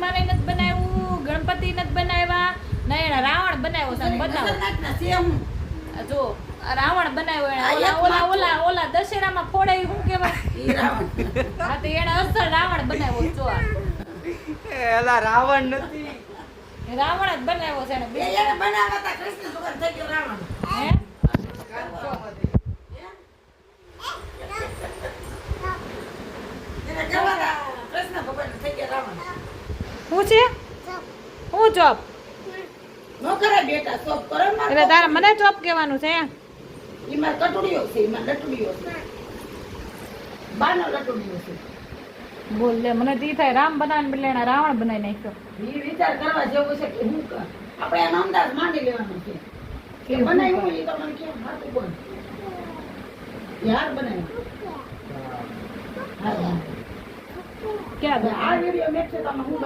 હનુમાને નથી બનાવ્યું, ગણપતિ નથી બનાવ્યા, ના એને રાવણ બનાવ્યો છે. બતાવો જો રાવણ બનાવ્યો એને. ઓલા ઓલા દશેરામાં ફોડે શું કહેવાય? હા તો એને અસલ રાવણ બનાવ્યો. જો એલા રાવણ નથી, રાવણ જ બનાવ્યો છે એને. બનાવતા કૃષ્ણ ભગવાન થઈ ગયો રાવણ. હે એને કહેવાતા કૃષ્ણ ભગવાન થઈ ગયા રાવણ. શું છે? હું ચોપ? નો કરે બેટા સોપ કરો એટલે તારે મને ચોપ કહેવાનું છે? ઈમાં કટુડીઓ છે, ઈમાં લટુડીઓ છે. બાનો લટુડીઓ છે. બોલ લે, મને દી થાય રામ બનાવીને બદલે એના રાવણ બનાવી નાખ્યો. એ વિચાર કરવા જેવું છે કે હું આપણે એનો અંદાજ માંડી લેવાનો છે કે બનાવ્યું હોય એ તો મને કેમ હાથું બોલ યાર બનાવ્યું. હા ક્યાં આ વિડીયો મેં છે તમે હું